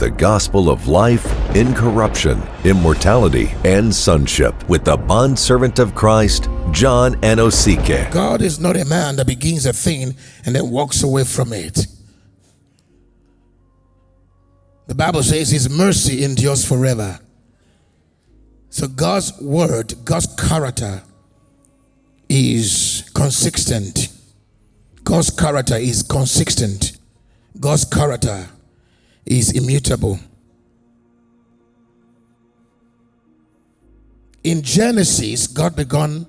the gospel of life, incorruption, immortality, and sonship with the bondservant of Christ, John Anosike. God is not a man that begins a thing and then walks away from it. The Bible says his mercy endures forever. So God's word, God's character is consistent. God's character is consistent. God's character is immutable. In Genesis, God began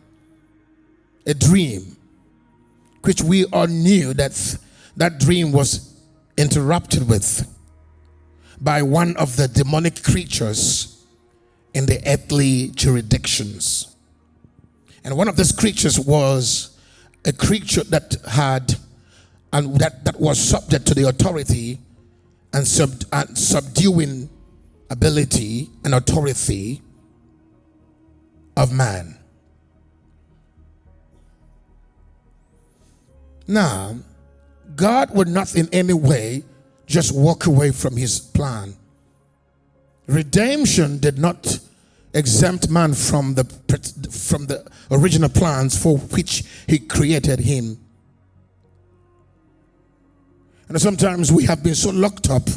a dream, which we all knew that dream was interrupted with by one of the demonic creatures in the earthly jurisdictions. And one of these creatures was a creature that had and that was subject to the authority and subduing ability and authority of man. Now, God would not in any way just walk away from his plan. Redemption did not exempt man from the original plans for which he created him. And sometimes we have been so locked up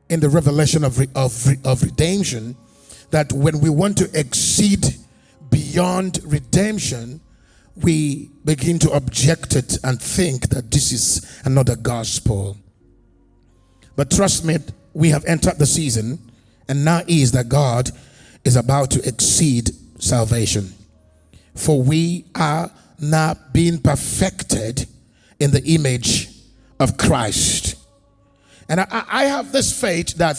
in the revelation of redemption that when we want to exceed beyond redemption, we begin to object it and think that this is another gospel. But trust me, we have entered the season, and now is that God is about to exceed salvation. For we are now being perfected in the image of Christ. And I have this faith that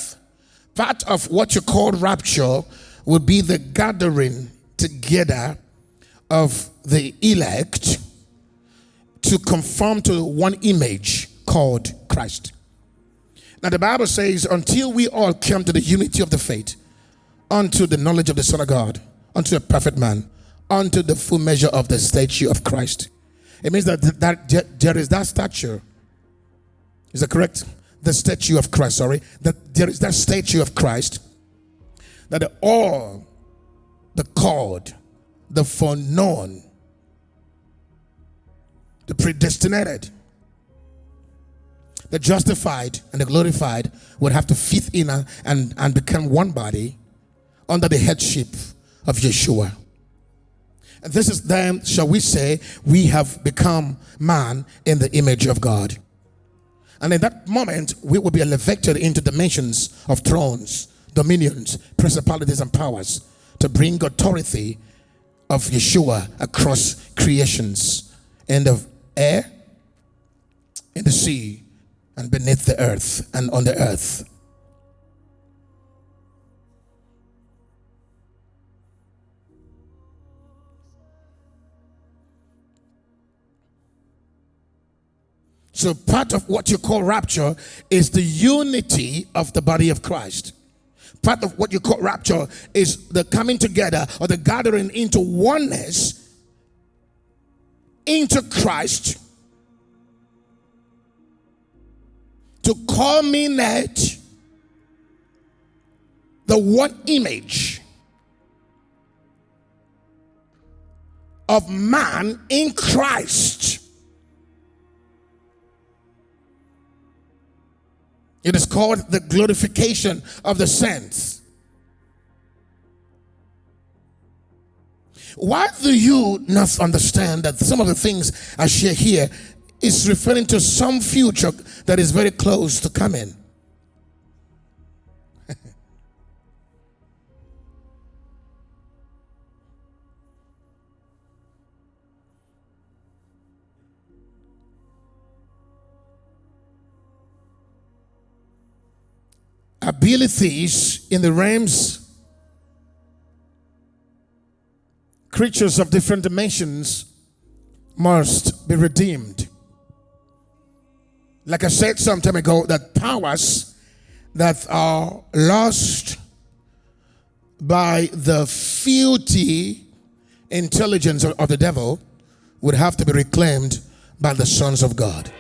part of what you call rapture will be the gathering together of the elect to conform to one image called Christ. Now the Bible says, until we all come to the unity of the faith, unto the knowledge of the Son of God, unto a perfect man, unto the full measure of the stature of Christ. It means that there is that stature. Is that correct? The statue of Christ, sorry. That there is that statue of Christ, that all the called, the foreknown, the predestinated, the justified and the glorified would have to fit in and become one body under the headship of Yeshua. And this is then, shall we say, we have become man in the image of God. And in that moment, we will be elevated into dimensions of thrones, dominions, principalities, and powers to bring authority of Yeshua across creations in the air, in the sea, and beneath the earth, and on the earth. So part of what you call rapture is the unity of the body of Christ. Part of what you call rapture is the coming together or the gathering into oneness into Christ to culminate the one image of man in Christ. It is called the glorification of the saints. Why do you not understand that some of the things I share here is referring to some future that is very close to coming? Abilities in the realms, creatures of different dimensions must be redeemed. Like I said some time ago, that powers that are lost by the filthy intelligence of the devil would have to be reclaimed by the sons of God.